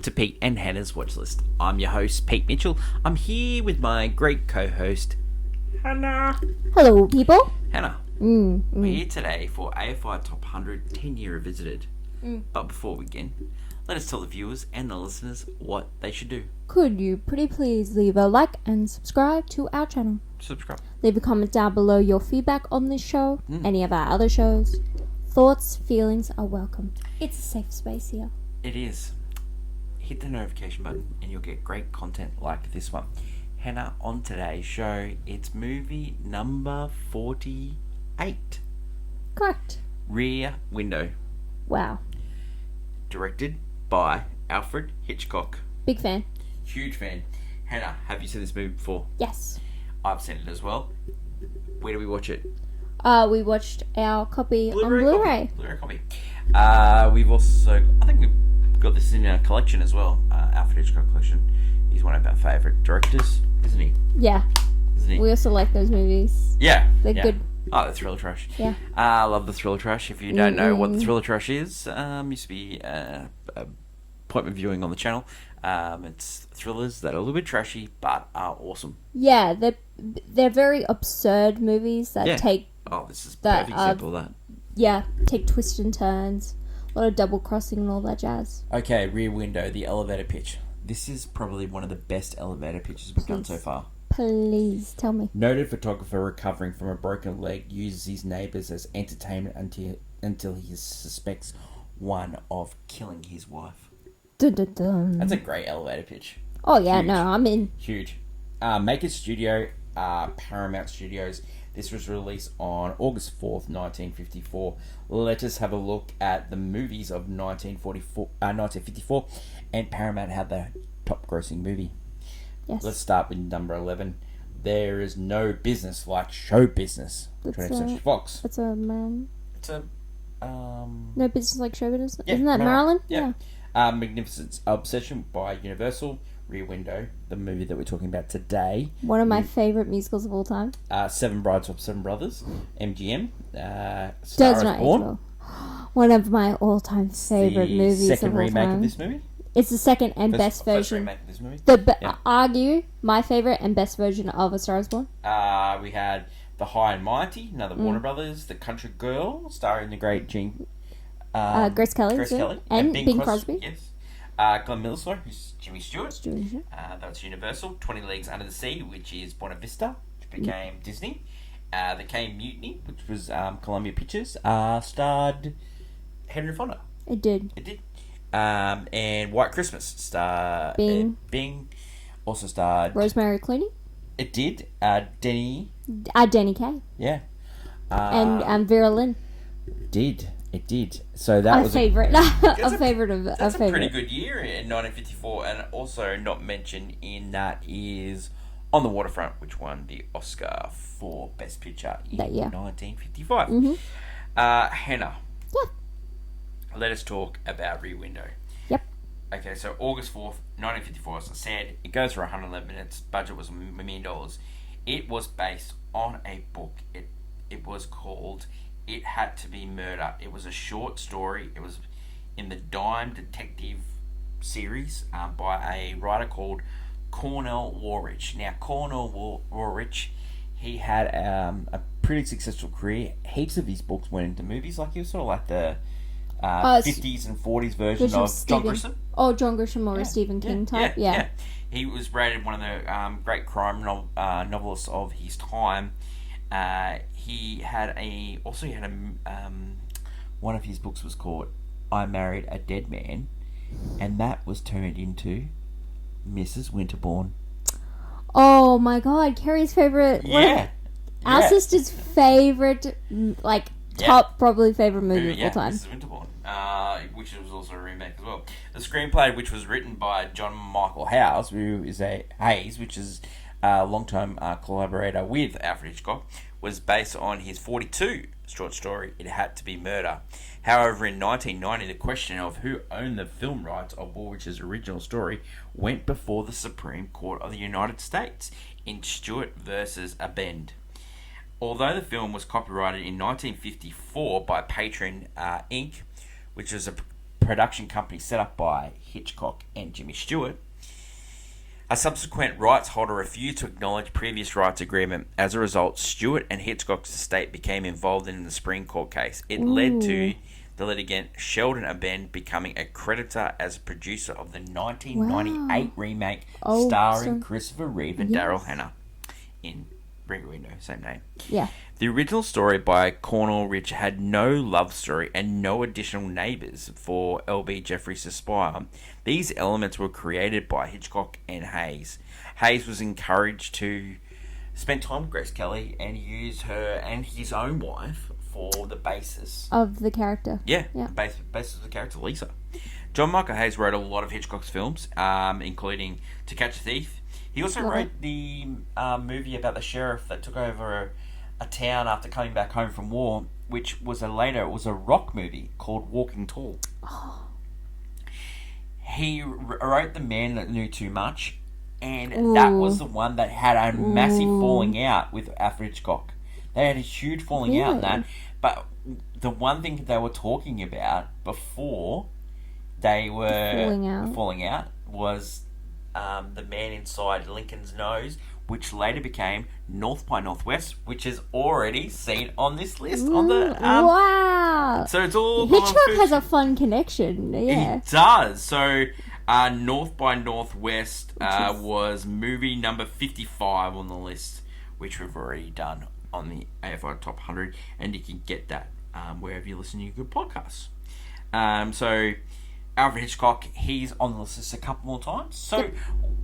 to Pete and Hannah's Watch List. I'm your host, Pete Mitchell. I'm here with my great co-host, Hannah. Hello, people. Hannah, we're here today for AFI Top 100 10-year revisited. But before we begin, let us tell the viewers and the listeners what they should do. Could you pretty please leave a like and subscribe to our channel? Subscribe. Leave a comment down below your feedback on this show, any of our other shows. Thoughts, feelings are welcome. It's a safe space here. It is. Hit the notification button and you'll get great content like this one. Hannah, on today's show, it's movie number 48. Correct. Rear Window. Wow. Directed by Alfred Hitchcock. Big fan. Huge fan. Hannah, have you seen this movie before? Yes. I've seen it as well. Where do we watch it? We watched our copy on Blu-ray. Blu-ray copy. We've also, I think we've got this in our collection as well. Alfred Hitchcock collection. He's one of our favourite directors, isn't he? Yeah. Isn't he? We also like those movies. Yeah. They're good. Oh, the thriller trash. Yeah. I love the thriller trash. If you don't know what the thriller trash is, used to be appointment viewing on the channel. It's thrillers that are a little bit trashy, but are awesome. Yeah, they're very absurd movies that take... Oh, this is a perfect example of that. Yeah, take twists and turns. A lot of double crossing and all that jazz. Okay, Rear Window, the elevator pitch. This is probably one of the best elevator pitches we've done so far. Please, tell me. Noted photographer recovering from a broken leg uses his neighbours as entertainment until he suspects one of killing his wife. Dun, dun, dun. That's a great elevator pitch. Oh, yeah, Huge. no, I'm in. Huge. Maker Studio, Paramount Studios. This was released on August 4th, 1954. Let us have a look at the movies of 1954, and Paramount had the top grossing movie. Yes. Let's start with number 11. There is no business like show business. 20th Century Fox. It's a man. It's a No business like show business. Yeah, Isn't that Marilyn? Yeah. Magnificent Obsession by Universal. Rear Window, the movie that we're talking about today. One of my favourite musicals of all time. Seven Brides of Seven Brothers. MGM. Does not age well. One of my all-time favourite movies of all time. Second remake of this movie. It's the second and best version. First remake of this movie. Argue my favourite and best version of A Star Is Born. We had The High and Mighty, another Warner Brothers. The Country Girl, starring the great Grace Kelly. And Bing Crosby. Yes. Glenn Miller, who's Jimmy Stewart. That's Universal. 20 Leagues Under the Sea, which is Buena Vista, which became Disney. The Came Mutiny, which was Columbia Pictures, starred Henry Fonda. It did. And White Christmas starred Bing. Also starred Rosemary Clooney. It did. Denny Kaye. Yeah. And Vera Lynn. It did. So that was a favorite. That's a pretty good year in 1954, and also not mentioned in that is On the Waterfront, which won the Oscar for Best Picture in 1955. Hannah. Yeah. Let us talk about Rear Window. Yep. Okay, so August 4th, 1954, as I said, it goes for 111 minutes. Budget was $1 million. It was based on a book. It was called It Had to Be Murder. It was a short story. It was in the Dime Detective series by a writer called Cornell Woolrich. Now, Cornell Woolrich, he had a pretty successful career. Heaps of his books went into movies. Like, he was sort of like the 50s and 40s version of John Grisham. Oh, John Grisham or a Stephen King type. Yeah. He was rated one of the great crime novelists of his time. He had one of his books was called I Married a Dead Man, and that was turned into Mrs. Winterbourne. Oh my God, Carrie's favourite. Our sister's favourite, top probably favourite movie of all time. Mrs. Winterbourne, which was also a remake as well. The screenplay, which was written by John Michael Hayes, which is a long-time collaborator with Alfred Hitchcock, was based on his 1942 short story, It Had to Be Murder. However, in 1990, the question of who owned the film rights of Woolrich's original story went before the Supreme Court of the United States in Stewart versus Abend. Although the film was copyrighted in 1954 by Patron Inc., which was a production company set up by Hitchcock and Jimmy Stewart. A subsequent rights holder refused to acknowledge previous rights agreement. As a result, Stewart and Hitchcock's estate became involved in the Supreme Court case. It led to the litigant Sheldon Aben becoming a creditor as a producer of the 1998 remake starring Christopher Reeve and Daryl Hannah in Rear Window, same name. Yeah. The original story by Cornell Rich had no love story and no additional neighbours for L.B. Jeffries to spy on. These elements were created by Hitchcock and Hayes. Hayes was encouraged to spend time with Grace Kelly and use her and his own wife for the basis of the character. Yeah. The basis of the character, Lisa. John Michael Hayes wrote a lot of Hitchcock's films, including To Catch a Thief. He also wrote the movie about the sheriff that took over a town after coming back home from war, which was a rock movie called Walking Tall. Oh. He wrote The Man That Knew Too Much, and that was the one that had a massive falling out with Alfred Hitchcock. They had a huge falling out in that, but the one thing they were talking about before they were falling out was The Man Inside Lincoln's Nose, which later became North by Northwest, which is already seen on this list. On the wow! So it's all Hitchcock has a fun connection. Yeah, it does. So North by Northwest was movie number 55 on the list, which we've already done on the AFI Top 100, and you can get that wherever you listen to your good podcasts. So Alfred Hitchcock, he's on the list a couple more times. So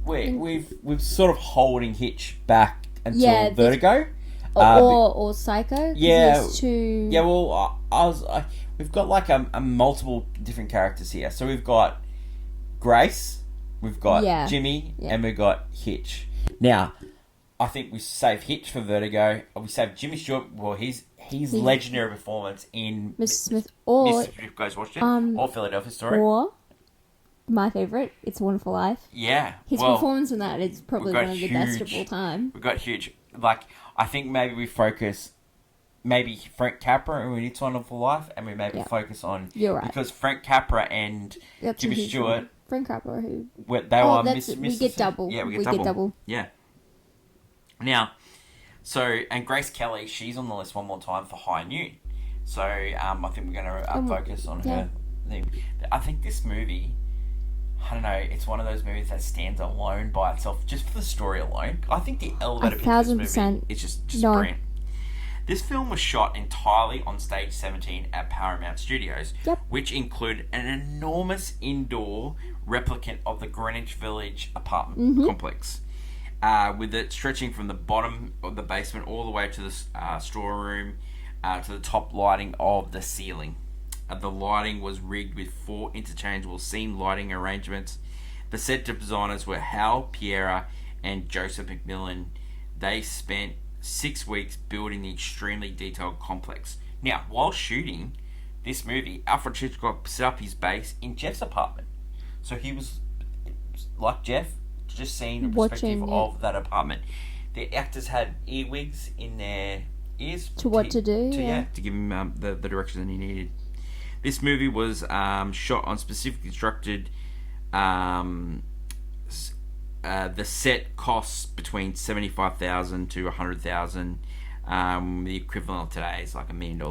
we've sort of holding Hitch back until Vertigo, or Psycho. Yeah, two... yeah. Well, we've got like a multiple different characters here. So we've got Grace, we've got Jimmy, and we've got Hitch. Now, I think we save Hitch for Vertigo. We save Jimmy Stewart. Well, his legendary performance in Mr. Smith or Mr. Goes Washington or Philadelphia Story, or my favourite, It's a Wonderful Life. Yeah, his performance in that is probably one of the best of all time. We've got huge. Like, I think maybe we focus. Maybe Frank Capra and It's a Wonderful Life, and we maybe focus on... You're right. Because Frank Capra and Jimmy Stewart... Frank Capra, who... We get double. Yeah, we get double. Yeah. Now, and Grace Kelly, she's on the list one more time for High Noon. So, I think we're going to focus on her thing. I think this movie... I don't know, it's one of those movies that stands alone by itself, just for the story alone. I think the elevator pitch of this movie is just brilliant. This film was shot entirely on Stage 17 at Paramount Studios, which included an enormous indoor replicant of the Greenwich Village apartment complex, with it stretching from the bottom of the basement all the way to the storeroom, to the top lighting of the ceiling. The lighting was rigged with 4 interchangeable scene lighting arrangements. The set designers were Hal Piera and Joseph McMillan. They spent 6 weeks building the extremely detailed complex. Now, while shooting this movie, Alfred Hitchcock set up his base in Jeff's apartment. So he was, like Jeff, just seeing the perspective of that apartment. The actors had earwigs in their ears. To give him the direction that he needed. This movie was shot on specifically constructed. The set costs between $75,000 to $100,000. The equivalent of today is like $1 million.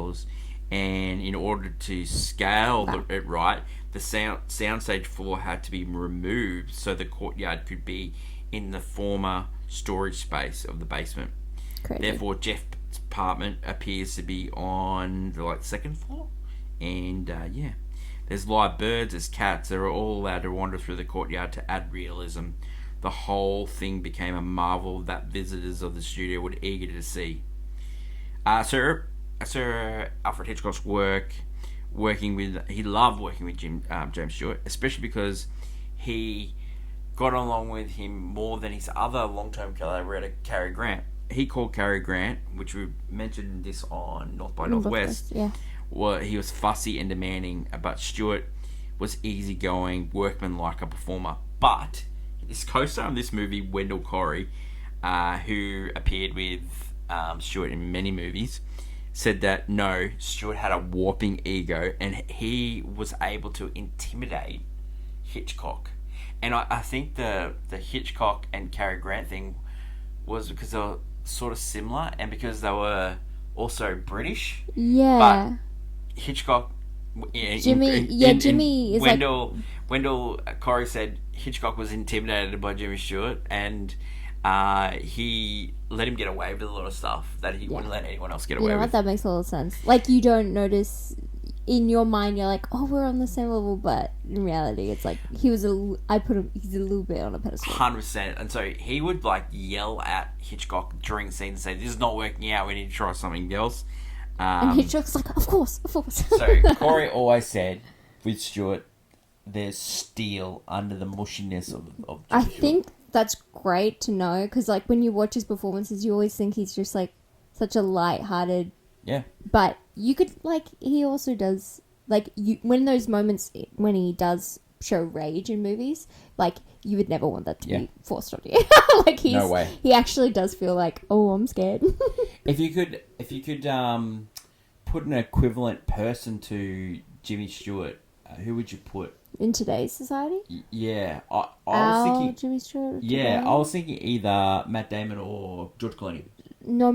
And in order to scale it right, the soundstage floor had to be removed so the courtyard could be in the former storage space of the basement. Crazy. Therefore, Jeff's apartment appears to be on the second floor. And there's live birds, there's cats. They're all allowed to wander through the courtyard to add realism. The whole thing became a marvel that visitors of the studio were eager to see. Sir Alfred Hitchcock's he loved working with James Stewart, especially because he got along with him more than his other long-term collaborator, Cary Grant. He called Cary Grant, which we mentioned this on North by Northwest. He was fussy and demanding, but Stewart was easygoing, workmanlike a performer. But his co-star in this movie, Wendell Corey, who appeared with Stewart in many movies, said that no, Stewart had a warping ego and he was able to intimidate Hitchcock. And I think the Hitchcock and Cary Grant thing was because they were sort of similar and because they were also British. Yeah. But Hitchcock... Jimmy is Wendell Corey said Hitchcock was intimidated by Jimmy Stewart and he let him get away with a lot of stuff that he wouldn't let anyone else get away with. That makes a lot of sense. Like, you don't notice... In your mind, you're like, oh, we're on the same level, but in reality, it's like he's a little bit on a pedestal. 100%. And so he would like yell at Hitchcock during scenes and say, "This is not working out. We need to try something else." And Hitchcock's like, "Of course." So Corey always said with Stewart, "There's steel under the mushiness of I think that's great to know because, like, when you watch his performances, you always think he's just like such a light-hearted. Yeah. But you could, like, he also does, like, when those moments when he does show rage in movies, like, you would never want that to be forced on you. Like, no way. He actually does feel like, oh, I'm scared. If you could put an equivalent person to Jimmy Stewart, who would you put? In today's society? Yeah. I was thinking... Jimmy Stewart? Yeah, I was thinking either Matt Damon or George Clooney. No,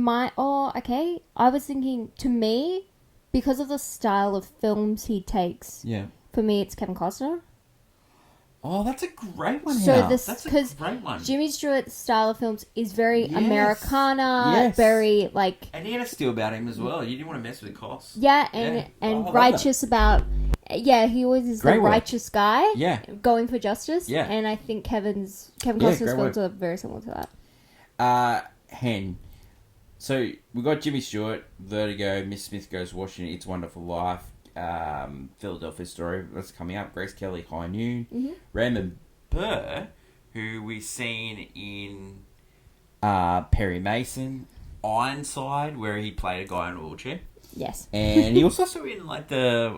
okay. I was thinking, to me, because of the style of films he takes, for me, it's Kevin Costner. Oh, that's a great one. So that's a great one. Jimmy Stewart's style of films is very Americana, very like, and he had a steel about him as well. You didn't want to mess with the costs. Yeah, and righteous about. Yeah, he always is the righteous guy. Yeah, going for justice. Yeah, and I think Kevin Costner's films are very similar to that. Hen. So we got Jimmy Stewart, Vertigo, Miss Smith Goes Washington, It's a Wonderful Life, Philadelphia Story. That's coming up. Grace Kelly, High Noon, Raymond Burr, who we've seen in Perry Mason, Ironside, where he played a guy in a wheelchair. Yes, and he was also in like the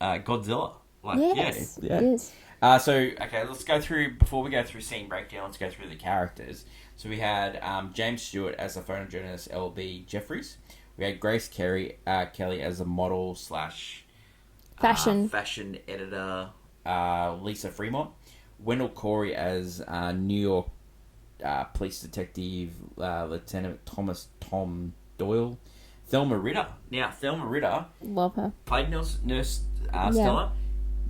Godzilla. Like, yes. So okay, let's go through before we go through scene breakdown. Let's go through the characters. So we had James Stewart as the photojournalist L.B. Jeffries. We had Grace Kelly as a model / fashion editor Lisa Fremont. Wendell Corey as New York police detective Lieutenant Tom Doyle. Thelma Ritter. Now, Thelma Ritter... Love her. Played Nurse Stella.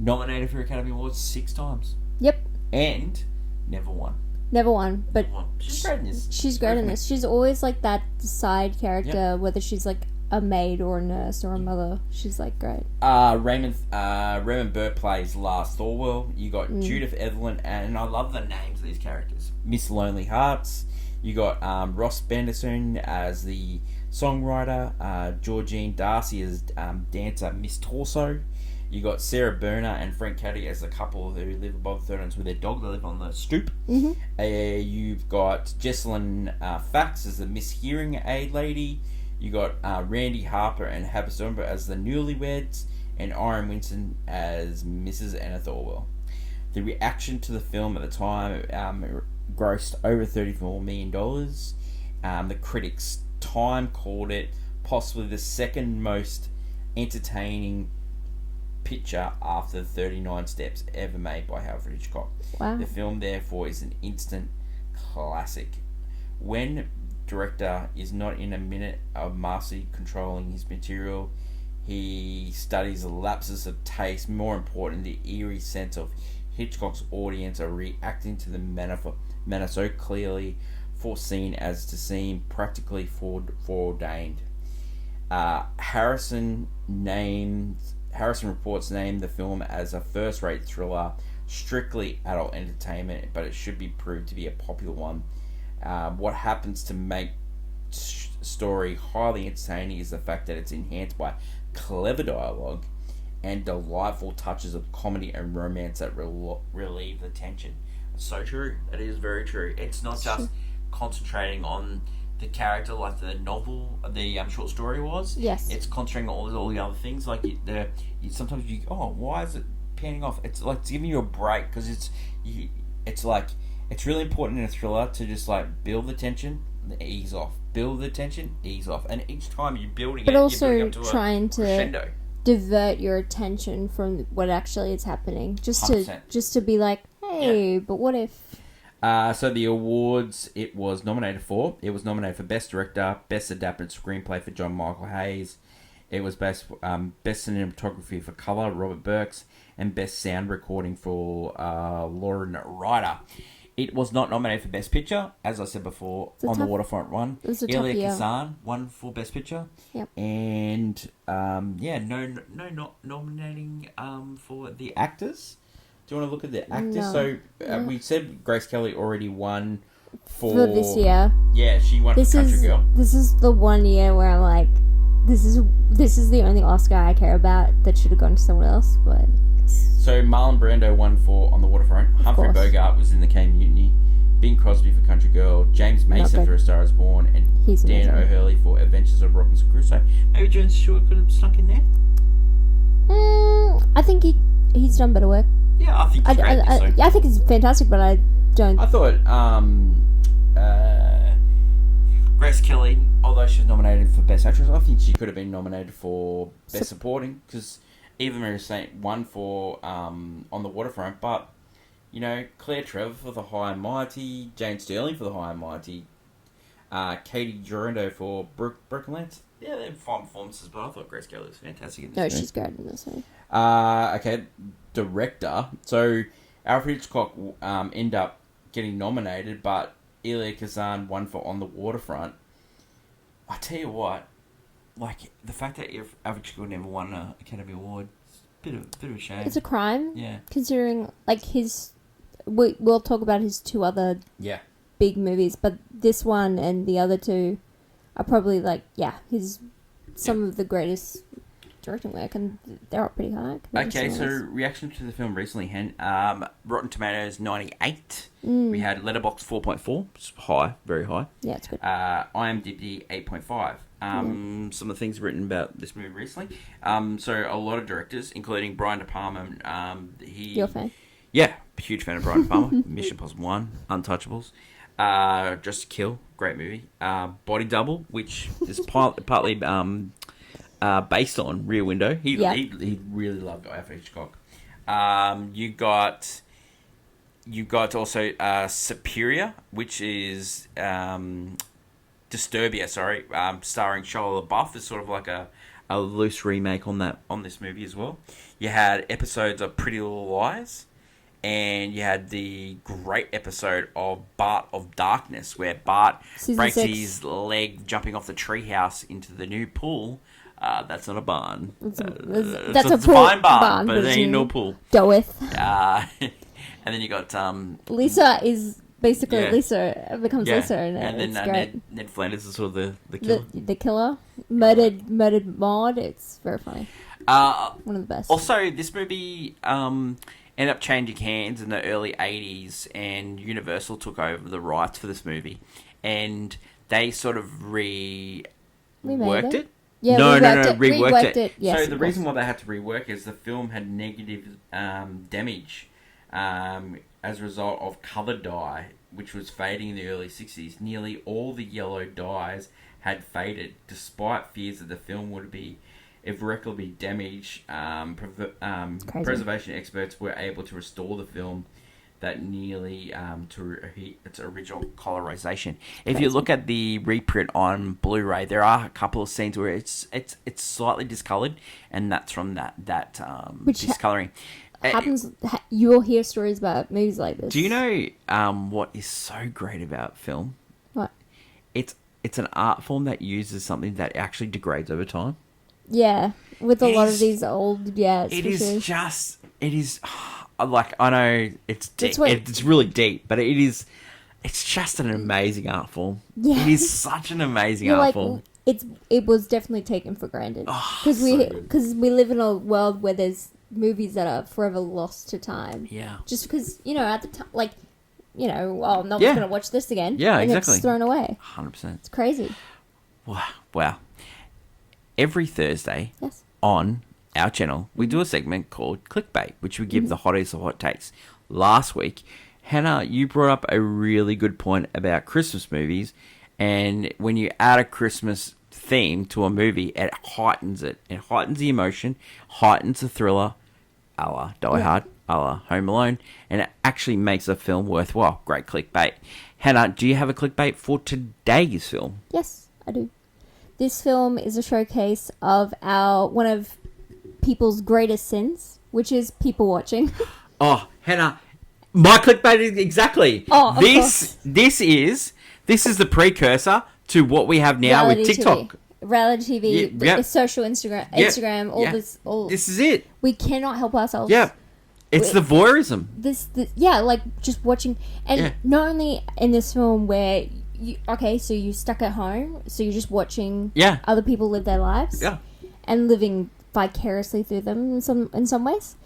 Nominated for Academy Awards 6 times. Yep. And never won. Never won, but she's great in this. She's great in this. She's always like that side character, whether she's like a maid or a nurse or a mother. She's like great. Raymond Burr plays Lars Thorwell. You got Judith Evelyn, and I love the names of these characters. Miss Lonely Hearts. You got Ross Benderson as the songwriter. Georgine Darcy as dancer Miss Torso. You got Sarah Berner and Frank Caddy as a couple who live above the 13s with their dog. They live on the stoop. You've got Jessalyn Fax as the mishearing aid lady. You got Randy Harper and Habasumba as the newlyweds, and Irene Winston as Mrs. Anna Thorwell. The reaction to the film at the time grossed over $34 million. The critics' Time called it possibly the second most entertaining picture after 39 Steps ever made by Alfred Hitchcock. Wow. The film, therefore, is an instant classic. When director is not in a minute of mastery controlling his material, he studies the lapses of taste. More important, the eerie sense of Hitchcock's audience are reacting to the manner so clearly foreseen as to seem practically foreordained. Harrison reports named the film as a first-rate thriller, strictly adult entertainment, but it should be proved to be a popular one. What happens to make story highly entertaining is the fact that it's enhanced by clever dialogue and delightful touches of comedy and romance that relieve the tension. So true. That is very true. It's not just concentrating on the character like the novel, the short story was. Yes. It's concentrating on all the other things. Like sometimes you why is it panning off? It's like it's giving you a break because it's like it's really important in a thriller to just like build the tension, then ease off, build the tension, ease off, and each time you're building But it, also you're building up to trying to crescendo. divert your attention from what actually is happening, just 100%. to be like, hey, but what if? So the awards it was nominated for. It was nominated for Best Director, Best Adapted Screenplay for John Michael Hayes. It was Best Cinematography for Colour, Robert Burks, and Best Sound Recording for Lauren Ryder. It was not nominated for Best Picture, as I said before, On the Waterfront won. It was a tough Elia year. Kazan won for Best Picture. Yep. And no nominating for the actors. Do you want to look at the actors? No. So we said Grace Kelly already won for this year. Yeah, she won for Country Girl. This is the one year where I'm like, this is the only Oscar I care about that should have gone to someone else. But So Marlon Brando won for On the Waterfront. Humphrey course. Bogart was in The K Mutiny. Bing Crosby for Country Girl. James Mason good. for A Star Is Born. And He's Dan amazing. O'Hurley for Adventures of Robinson Crusoe. Maybe James Stewart could have snuck in there. I think he's done better work. Yeah, I think he's great. I think it's fantastic, but I don't. I thought Grace Kelly, although she's nominated for Best Actress, I think she could have been nominated for Best Supporting, because Eva Marie Saint won for On the Waterfront, but, you know, Claire Trevor for The High and Mighty, Jane Sterling for The High and Mighty, Katie Durando for Broken Lance. Yeah, they're fine performances, but I thought Grace Kelly was fantastic in this movie. She's great in this movie. Okay, director. So Alfred Hitchcock ended up getting nominated, but Elia Kazan won for On the Waterfront. I tell you what, like the fact that Alfred Hitchcock never won an Academy Award, it's a bit of a shame. It's a crime. Yeah. Considering like we'll talk about his two other big movies, but this one and the other two are probably like his some of the greatest directing work, and they're all pretty high. Okay, so reaction to the film recently, Hen. Rotten Tomatoes 98. We had Letterboxd 4.4, it's high, very high. Yeah, it's good. IMDb 8.5. Some of the things written about this movie recently. So a lot of directors, including Brian De Palma. You're a fan? Yeah, huge fan of Brian De Palma. Mission Impossible 1, Untouchables. Just to Kill, great movie. Body Double, which is partly based on Rear Window. He really loved Alfred Hitchcock. You got also Superior, which is Disturbia, starring Shia LaBeouf. It's sort of like a loose remake on this movie as well. You had episodes of Pretty Little Lies, and you had the great episode of Bart of Darkness, where Bart breaks his leg jumping off the treehouse into the new pool. That's not a barn. That's a fine barn, but there ain't no pool. Go with. And then you got Lisa is basically Lisa becomes Lisa, and then it's great. Ned Flanders is sort of the killer. The killer murdered Maud. It's very funny. One of the best. Also, this movie ended up changing hands in the early 80s, and Universal took over the rights for this movie, and they sort of reworked it. Yeah, reworked it. Yes, so the reason why they had to rework is the film had negative damage as a result of color dye, which was fading in the early 60s. Nearly all the yellow dyes had faded, despite fears that the film would be irreparably damaged. Preservation experts were able to restore the film that nearly to its original colorization. If you look at the reprint on Blu-ray, there are a couple of scenes where it's slightly discolored, and that's from that discoloring. Happens. You will hear stories about movies like this. Do you know what is so great about film? What? It's an art form that uses something that actually degrades over time. Yeah, with a lot of these old It is like, I know it's deep, it's really deep, but it's just an amazing art form. Yeah. It is such an amazing art form. It was definitely taken for granted because we live in a world where there's movies that are forever lost to time. Yeah. Just because at the time, no one's gonna watch this again. Yeah, and exactly. It's thrown away. 100%. It's crazy. Wow. Every Thursday on our channel, we do a segment called Clickbait, which we give the hotties of hot takes. Last week, Hannah, you brought up a really good point about Christmas movies, and when you add a Christmas theme to a movie, it heightens it. It heightens the emotion, heightens the thriller, a la Die Hard, a la Home Alone, and it actually makes a film worthwhile. Great clickbait. Hannah, do you have a clickbait for today's film? Yes, I do. This film is a showcase of one of people's greatest sins, which is people watching. Oh, Hannah, my clickbait is exactly. Oh, of course. This is the precursor to what we have now Reality with TikTok. TV. Reality TV, social Instagram, all. This is it. We cannot help ourselves. Yeah. It's the voyeurism. This like just watching, and not only in this film where so you're stuck at home, so you're just watching other people live their lives, and living vicariously through them in some ways.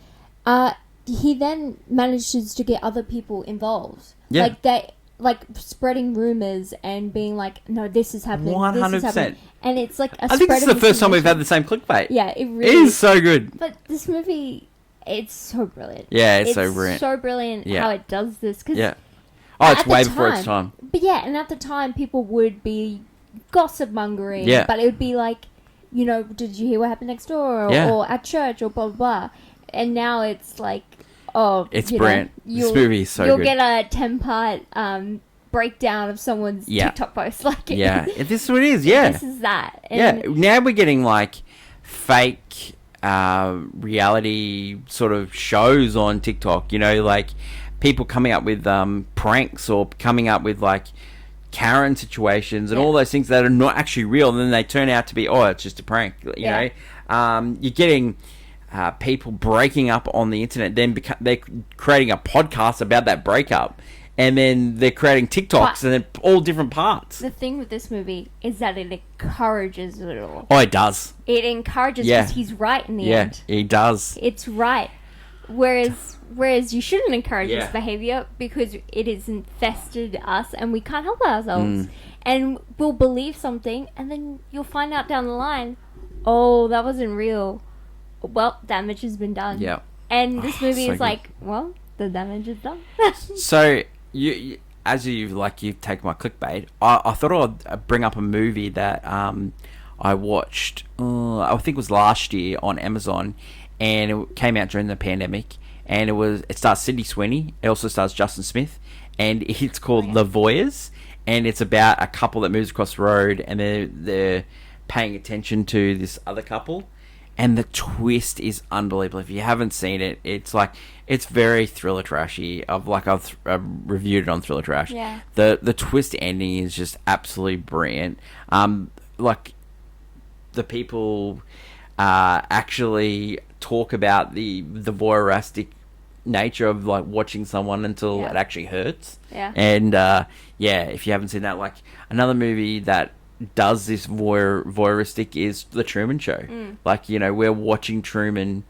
He then manages to get other people involved, like spreading rumors and being like, no, this is happening, 100%. And it's like I think this is the first time we've had the same clickbait. Yeah, it really is so good. But this movie, it's so brilliant. Yeah, it's so brilliant. So brilliant how it does this. Cause it's way before its time. But and at the time, people would be gossip mongering. Yeah. But it would be like, did you hear what happened next door? Or at church, or blah, blah, blah. And now it's like, it's brilliant. This movie is so you'll good. You'll get a 10-part breakdown of someone's TikTok post. Like, this is what it is. Yeah. This is that. And now we're getting like fake reality sort of shows on TikTok, like people coming up with pranks or coming up with like Karen situations and all those things that are not actually real, and then they turn out to be it's just a prank, you know. You're getting people breaking up on the internet, then they're creating a podcast about that breakup, and then they're creating TikToks, and then all different parts. The thing with this movie is that it encourages it all. Oh, it does. It encourages because he's right in the end. Yeah, he does. It's right. Whereas you shouldn't encourage this behavior because it has infested us and we can't help ourselves. And we'll believe something, and then you'll find out down the line, that wasn't real. Well, damage has been done. Yeah. And this movie is like, well, the damage is done. So you as you've taken my clickbait, I thought I'd bring up a movie that I watched. I think it was last year on Amazon, and it came out during the pandemic. And it stars Sydney Sweeney. It also stars Justin Smith, and it's called The Voyeurs. And it's about a couple that moves across the road, and they're paying attention to this other couple. And the twist is unbelievable. If you haven't seen it, it's very thriller trashy. I've reviewed it on Thriller Trash. Yeah. The twist ending is just absolutely brilliant. The people actually talk about the voyeuristic nature of watching someone until it actually hurts. Yeah. And if you haven't seen that, another movie that does this voyeuristic is The Truman Show. We're watching Truman,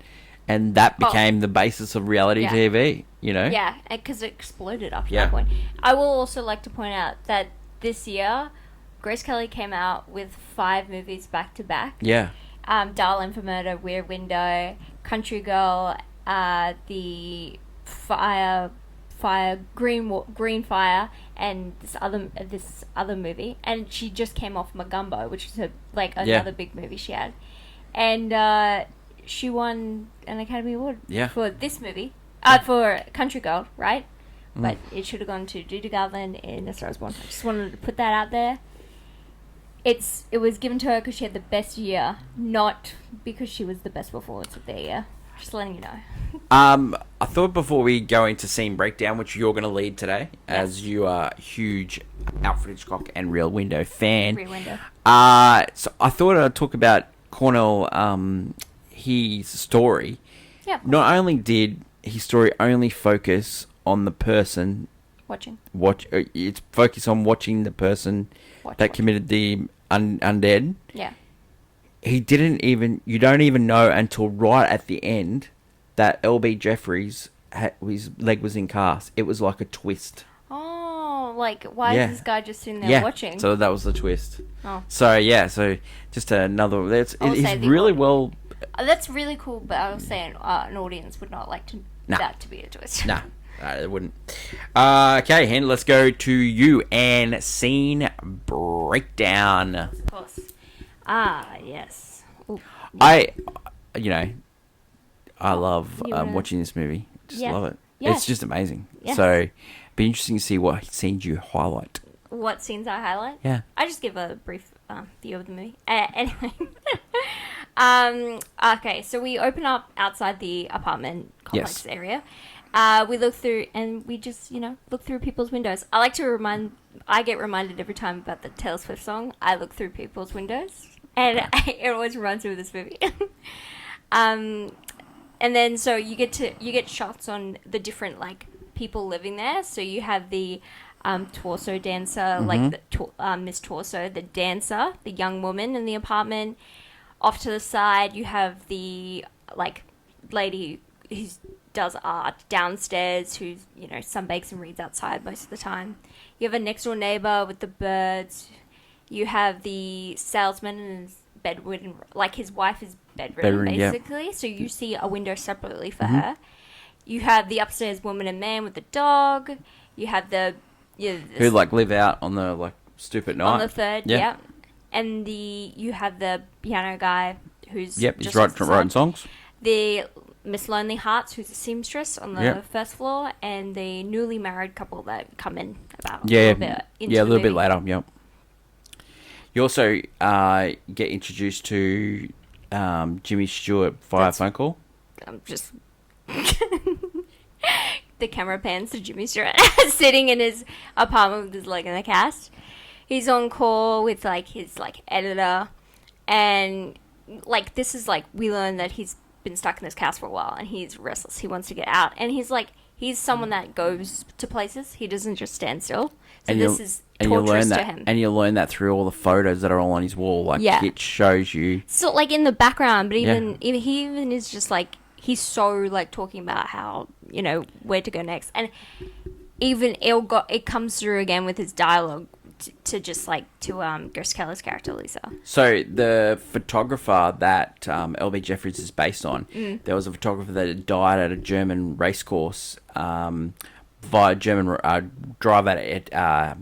and that became the basis of reality TV, Yeah, because it exploded after that point. I will also like to point out that this year, Grace Kelly came out with 5 movies back to back. Yeah. Darling for Murder, Rear Window, Country Girl, the Fire, Green Fire, and this other movie, and she just came off Magumbo, which is another big movie she had, and she won an Academy Award for this movie, for Country Girl, right? But it should have gone to Judy Garland in A Star Is Born. I just wanted to put that out there. It was given to her because she had the best year, not because she was the best performance of the year. Just letting you know. I thought before we go into scene breakdown, which you're going to lead today, as you are a huge Alfred Hitchcock and Rear Window fan. Rear Window. So I thought I'd talk about Cornell, his story. Yeah. Not only did his story only focus on the person watching. It's focused on watching the person that committed the undead. Yeah. You don't even know until right at the end that L.B. Jeffries, his leg was in cast. It was like a twist. Oh, why is this guy just sitting there watching? So that was the twist. Oh. So just another. It's really well. That's really cool, but I was saying an audience would not like that to be a twist. Nah. It wouldn't. Okay, Hen, let's go to you and scene breakdown. Of course. Yes. Ooh, I love watching this movie. Just love it. Yeah. It's just amazing. Yeah. So, it'd be interesting to see what scenes you highlight. What scenes I highlight? Yeah. I just give a brief view of the movie. Anyway. Okay, so we open up outside the apartment complex area. We look through, and we just, look through people's windows. I get reminded every time about the Taylor Swift song, I look through people's windows. And it always reminds me of this movie. And then, so you get shots on the different, like, people living there. So you have the torso dancer, like Miss Torso, the dancer, the young woman in the apartment. Off to the side, you have the, like, lady who does art downstairs, who, sunbakes and reads outside most of the time. You have a next door neighbor with the birds. You have the salesman and his bedridden, like his wife is bedridden basically. Yep. So you see a window separately for her. You have the upstairs woman and man with the dog. You have who like live out on the like stoop at night on the third. Yeah. And you have the piano guy who's he's writing songs. The Miss Lonely Hearts, who's a seamstress on the first floor, and the newly married couple that come in about a little bit into a little bit later. Yep. You also get introduced to Jimmy Stewart via phone call. I'm just the camera pans to Jimmy Stewart sitting in his apartment with his leg in the cast. He's on call with like his like editor, and like this is like we learn that he's been stuck in this cast for a while and he's restless. He wants to get out, and he's someone that goes to places. He doesn't just stand still. So this is torturous to him. And you'll learn that through all the photos that are all on his wall. Like it shows you. So like in the background, but even he is just like he's so like talking about how where to go next, and even it comes through again with his dialogue. To Grace Kelly's character Lisa. So the photographer that L.B. Jeffries is based on, there was a photographer that had died at a German racecourse via German drive at I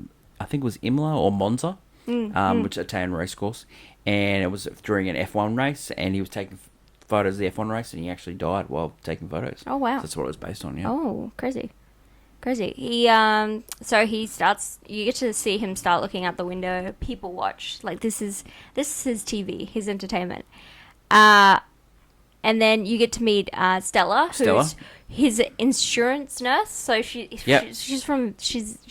think it was Imola or Monza, which is a Italian racecourse, and it was during an F1 race, and he was taking photos of the F1 race, and he actually died while taking photos. Oh wow! So that's what it was based on. Yeah. Oh, crazy. He starts. You get to see him start looking out the window. People watch. Like this is his TV, his entertainment. And then you get to meet Stella, who's his insurance nurse. So she's just a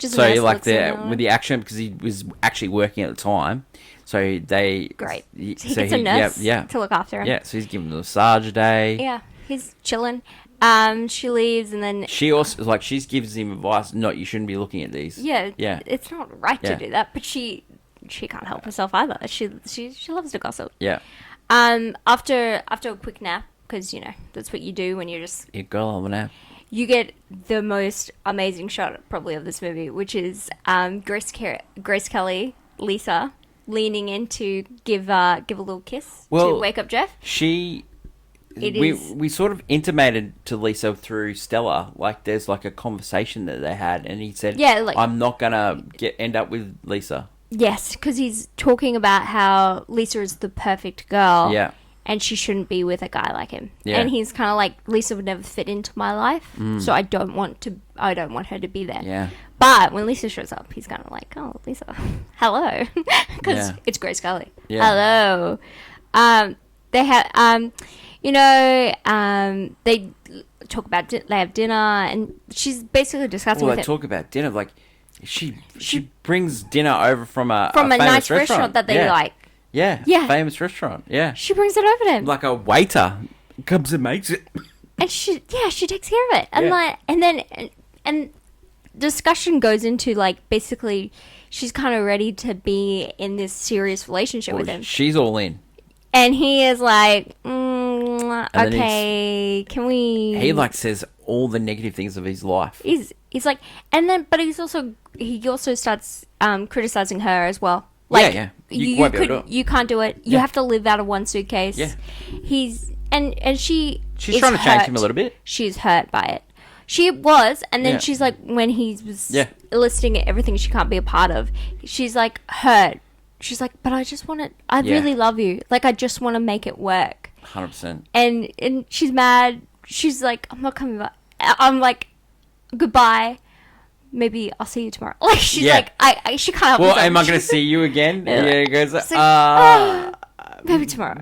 so nurse. Like with the action, because he was actually working at the time. So they great. He gets a nurse to look after him. Yeah, so he's giving the massage a day. Yeah, he's chilling. She leaves, and then she also she gives him advice. No, you shouldn't be looking at these. Yeah. It's not right to do that, but she can't help herself either. She loves to gossip. Yeah. After a quick nap, because that's what you do when you're just go have a nap. You get the most amazing shot probably of this movie, which is Grace Kelly, Lisa, leaning in to give a little kiss to wake up Jeff. We sort of intimated to Lisa through Stella, like there's like a conversation that they had, and he said, I'm not gonna end up with Lisa. Yes, because he's talking about how Lisa is the perfect girl. Yeah. And she shouldn't be with a guy like him. Yeah. And he's kind of like, Lisa would never fit into my life, so I don't want her to be there. Yeah. But when Lisa shows up, he's kind of like, oh, Lisa, hello, because it's Grace Kelly. Yeah. Hello. They have they talk about they have dinner, and she's basically discussing with him. They talk about dinner, like she brings dinner over from a nice restaurant that they like. Yeah, famous restaurant. Yeah, she brings it over to him. Like a waiter comes and makes it, and she takes care of it, and and discussion goes into like basically she's kind of ready to be in this serious relationship with him. She's all in. And he is like, okay, can we... He like says all the negative things of his life. He's like, and then, but he also starts criticizing her as well. Like, you can't do it. You have to live out of one suitcase. Yeah. She's trying to change him a little bit. She's hurt by it. She was, and then she's like, when he was listing everything she can't be a part of, she's like hurt. She's like, but I just want to, I really love you. Like, I just want to make it work. 100%. And she's mad. She's like, I'm not coming back. I'm like, goodbye. Maybe I'll see you tomorrow. Like, she's like, she can't help herself. Am I going to see you again? He goes, maybe tomorrow.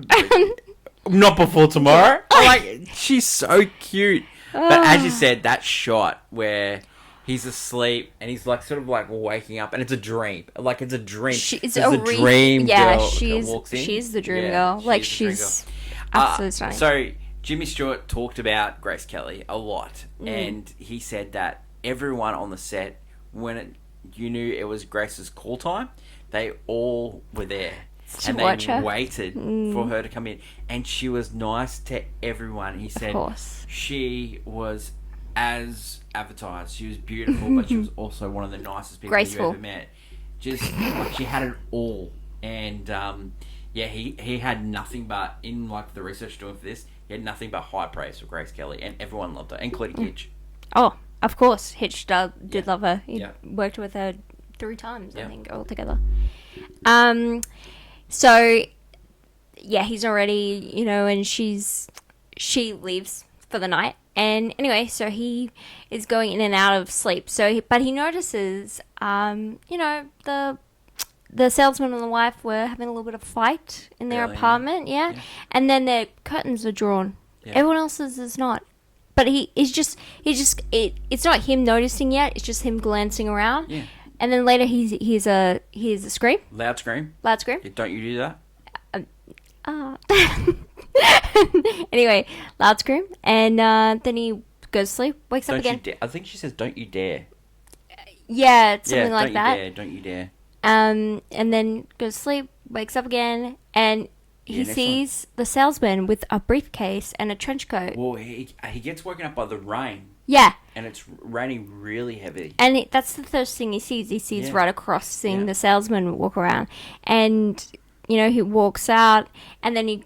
Not before tomorrow. Like, she's so cute. But as you said, that shot where he's asleep and he's like sort of like waking up and it's a dream. Like, it's a dream. It's a dream girl walks in. She's the dream girl. Like, she's absolutely stunning. So Jimmy Stewart talked about Grace Kelly a lot, and he said that everyone on the set, when you knew it was Grace's call time, they all were there. And they waited for her to come in. And she was nice to everyone. He said she was as advertised. She was beautiful, but she was also one of the nicest people you ever met. Just, like, she had it all. And, he had nothing but, in, like, the research doing for this, he had nothing but high praise for Grace Kelly. And everyone loved her, including Hitch. Oh, of course. Hitch did love her. He worked with her 3 times, I think, altogether. So, he's already, and she leaves for the night. And anyway, so he is going in and out of sleep. But he notices, the salesman and the wife were having a little bit of fight in their apartment. Yeah. And then their curtains are drawn. Yeah. Everyone else's is not. But it's not him noticing yet. It's just him glancing around. Yeah. And then later he hears a scream. Loud scream. Loud scream. Don't you do that? Anyway, loud scream. And then he goes to sleep, wakes up again. I think she says, don't you dare. Yeah, it's something like that. Don't you dare. And then goes to sleep, wakes up again, and he sees the salesman with a briefcase and a trench coat. Well, he gets woken up by the rain. Yeah. And it's raining really heavy. And that's the first thing he sees. He sees right across, seeing the salesman walk around. And, he walks out, and then he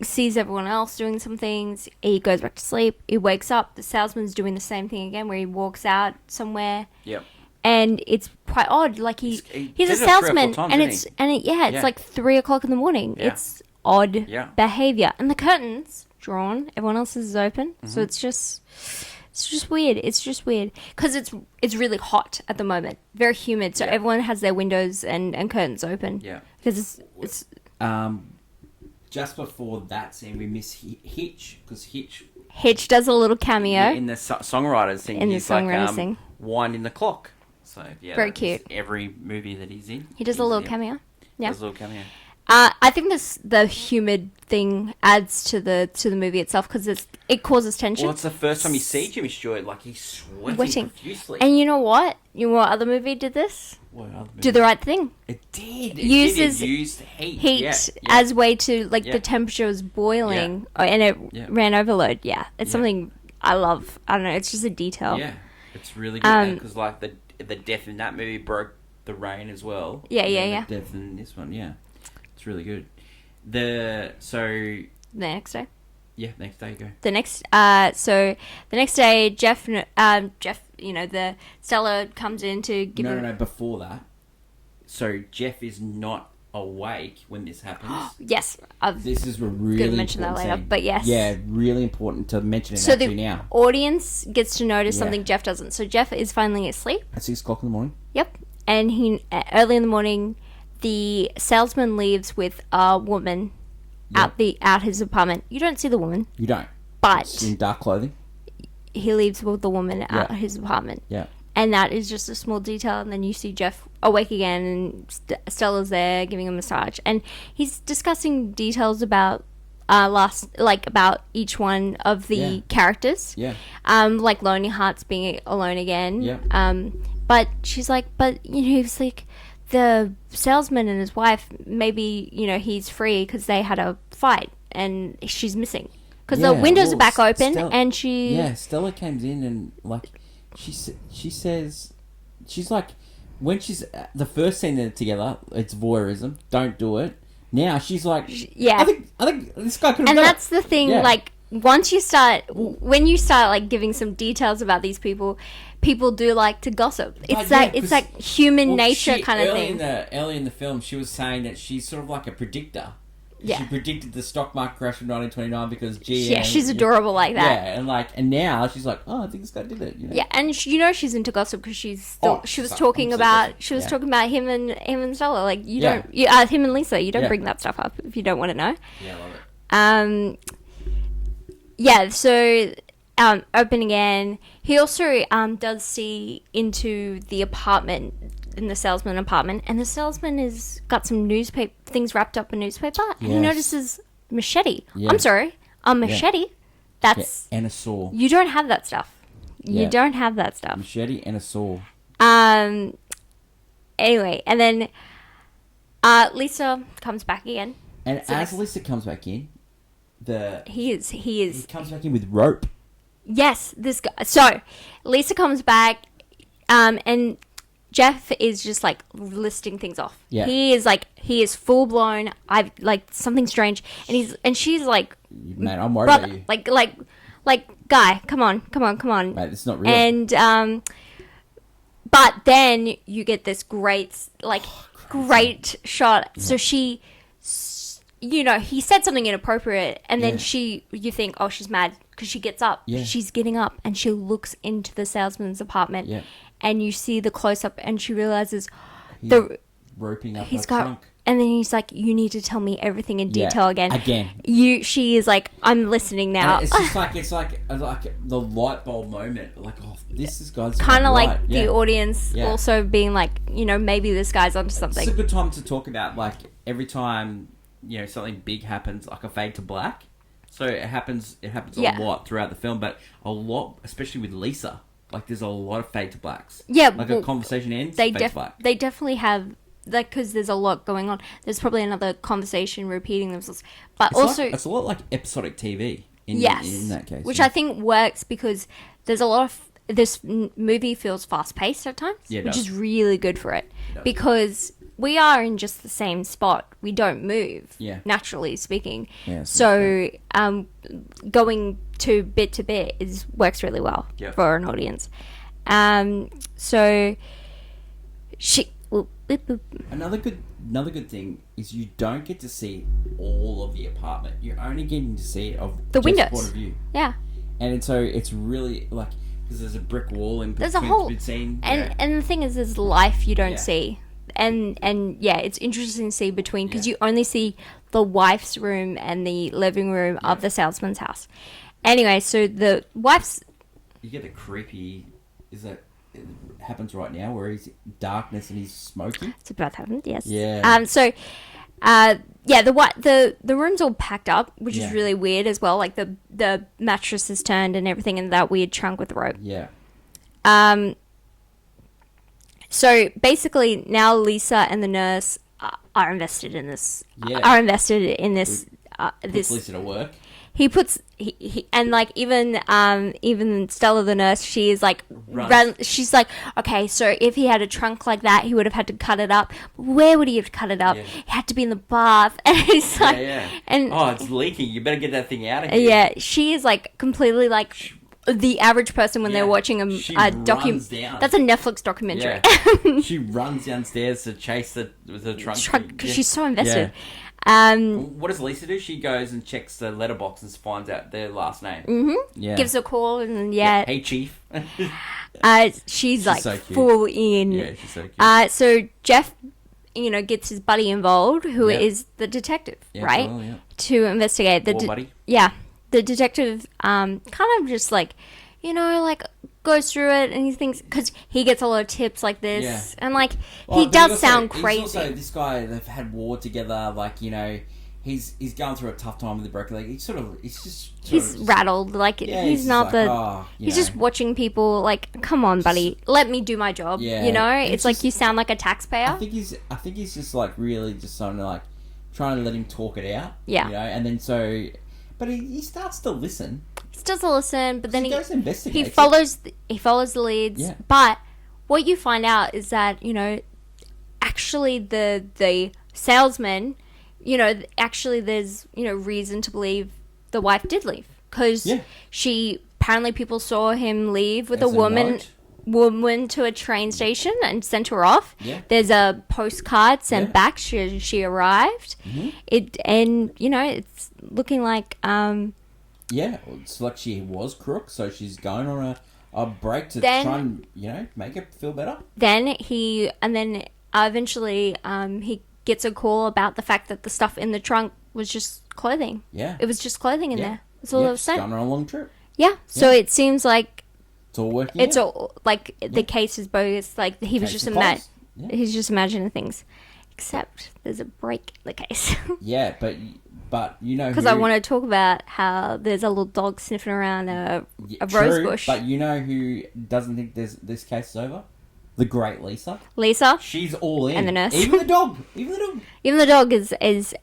sees everyone else doing some things. He goes back to sleep. He wakes up. The salesman's doing the same thing again, where he walks out somewhere. Yep. And it's quite odd. Like, he's a salesman, and it's like 3 o'clock in the morning. Yeah. It's odd behavior. And the curtains drawn. Everyone else's is open. Mm-hmm. So it's just weird. It's just weird because it's really hot at the moment, very humid. So everyone has their windows and curtains open. Yeah, because it's. Just before that scene, we miss Hitch because Hitch does a little cameo in the songwriters thing. He's like winding the clock. So very cute. Every movie that he's in, he does a little cameo. Yeah, does a little cameo. I think the humid thing adds to the movie itself because it causes tension. Well, it's the first time you see Jimmy Stewart, like, he's sweating profusely. And you know what? You know what other movie did this? What other movie? Do the Right Thing. It did. It used heat Yeah. as way to, like, the temperature was boiling and it ran overload. Yeah, it's something I love. I don't know. It's just a detail. Yeah, it's really good because, like, the death in that movie broke the rain as well. Yeah. The death in this one, It's really good. The next day. Yeah, next day you go. So the next day, Jeff, the Stella comes in to give No, before that. So Jeff is not awake when this happens. Yes. This is a really important mention that later, scene. But yes. Yeah, really important to mention it so actually now. So the audience gets to notice something Jeff doesn't. So Jeff is finally asleep. At 6 o'clock in the morning? Yep. And he early in the morning, the salesman leaves with a woman out his apartment. You don't see the woman. You don't. But it's in dark clothing. He leaves with the woman out his apartment. Yeah. And that is just a small detail. And then you see Jeff awake again, and Stella's there giving him a massage, and he's discussing details about about each one of the characters. Yeah. Like Lonely Hearts being alone again. Yeah. But she's like, he's like, the salesman and his wife, maybe, he's free because they had a fight and she's missing. Because the windows are back open and she... Yeah, Stella comes in and, like, she says... She's like... When she's... The first scene they're together, it's voyeurism. Don't do it. Now she's like... Yeah. I think this guy could have done it. And that's the thing, like... once you start, when you start like giving some details about these people do like to gossip. It's it's like human nature kind of thing. Early in the film, she was saying that she's sort of like a predictor. Yeah. She predicted the stock market crash of 1929 because GM. Yeah, she's adorable like that. Yeah, and now she's like, oh, I think this guy did it. You know? Yeah, and she's into gossip because she was talking about him and Stella. Like him and Lisa. You don't bring that stuff up if you don't want to know. Yeah, I love it. So open again. He also does see into the apartment, in the salesman apartment, and the salesman has got some newspaper things wrapped up in newspaper, and he notices machete. Yeah. I'm sorry, a machete. That's and a saw. You don't have that stuff. You don't have that stuff. Machete and a saw. Anyway, and then Lisa comes back again. And as Lisa comes back in, he comes back in with rope. Yes, this guy. So Lisa comes back, and Jeff is just like listing things off. Yeah. He is full blown. I've like something strange, and she's like, man, I'm worried about you. Like, guy, come on, mate, it's not real. And but then you get this great shot. Yeah. So she, he said something inappropriate, and then you think, oh, she's mad because she gets up. Yeah. She's getting up and she looks into the salesman's apartment. Yeah. And you see the close up, and she realizes roping up her trunk. And then he's like, "You need to tell me everything in detail again." She is like, "I'm listening now." And it's like the light bulb moment. Like, oh, this is guy's kind of like the audience also being like, maybe this guy's onto something. It's a good time to talk about like every time something big happens, like a fade to black. So it happens a lot throughout the film, but a lot, especially with Lisa. Like, there's a lot of fade to blacks. Yeah. Like, a conversation ends, fade to black. They definitely have, like, because there's a lot going on. There's probably another conversation repeating themselves. But it's a lot like episodic TV in that case. Which I think works because there's a lot of, this movie feels fast-paced at times, which is really good for it. Because we are in just the same spot. We don't move, naturally speaking. Yeah, so going to bit works really well for an audience. So she. Another good thing is you don't get to see all of the apartment. You're only getting to see it of the windows. Point of view. Yeah. And so it's really like because there's a brick wall in between. There's a whole scene. And the thing is, there's life you don't see. And it's interesting to see between because you only see the wife's room and the living room of the salesman's house. Anyway, so the wife's... You get the creepy... Is that... It happens right now where he's darkness and he's smoking? It's about to happen, yes. Yeah. The room's all packed up, which is really weird as well. Like the mattress is turned and everything in that weird trunk with the rope. Yeah. So basically, now Lisa and the nurse are invested in this. Are invested in this. Puts Lisa to work. He puts and like even Stella the nurse, she is like she's like, okay, so if he had a trunk like that, he would have had to cut it up. Where would he have cut it up? It had to be in the bath, and he's like, and it's leaking. You better get that thing out of here. Yeah, she is like completely like. The average person when they're watching a documentary. That's a Netflix documentary. Yeah. She runs downstairs to chase the trunk. Because she's so invested. Yeah. What does Lisa do? She goes and checks the letterbox and finds out their last name. Mm-hmm. Yeah. Gives a call and Hey, Chief. She's like so full in. Yeah, she's so cute. So Jeff, gets his buddy involved, who is the detective, right? Well, to investigate the buddy. Yeah. The detective kind of just like, goes through it and he thinks, because he gets a lot of tips like this and like he does sound crazy. He's also this guy, they've had war together, like, he's going through a tough time with the broker. Like he's rattled, like he's not he's just watching people like, come on buddy, let me do my job. It's like you sound like a taxpayer. I think he's just like really just sort of like trying to let him talk it out. And then so. But he starts to listen. He starts to listen, but then he goes investigate. He follows the leads. Yeah. But what you find out is that actually the salesman, actually there's reason to believe the wife did leave because apparently people saw him leave with a woman to a train station and sent her off. Yeah. There's a postcard sent back. She arrived. Mm-hmm. It's looking like it's like she was crook, so she's going on a break to try and make it feel better. Then eventually he gets a call about the fact that the stuff in the trunk was just clothing. Yeah, it was just clothing in there. That's all it was saying. Going on a long trip. Yeah, so it seems like it's all working. It's all like the case is bogus. Like he was just he's just imagining things. Except there's a break in the case. Yeah, but because I want to talk about how there's a little dog sniffing around a rose bush. But you know who doesn't think this case is over? The great Lisa. Lisa. She's all in. And the nurse. Even the dog. Even the dog is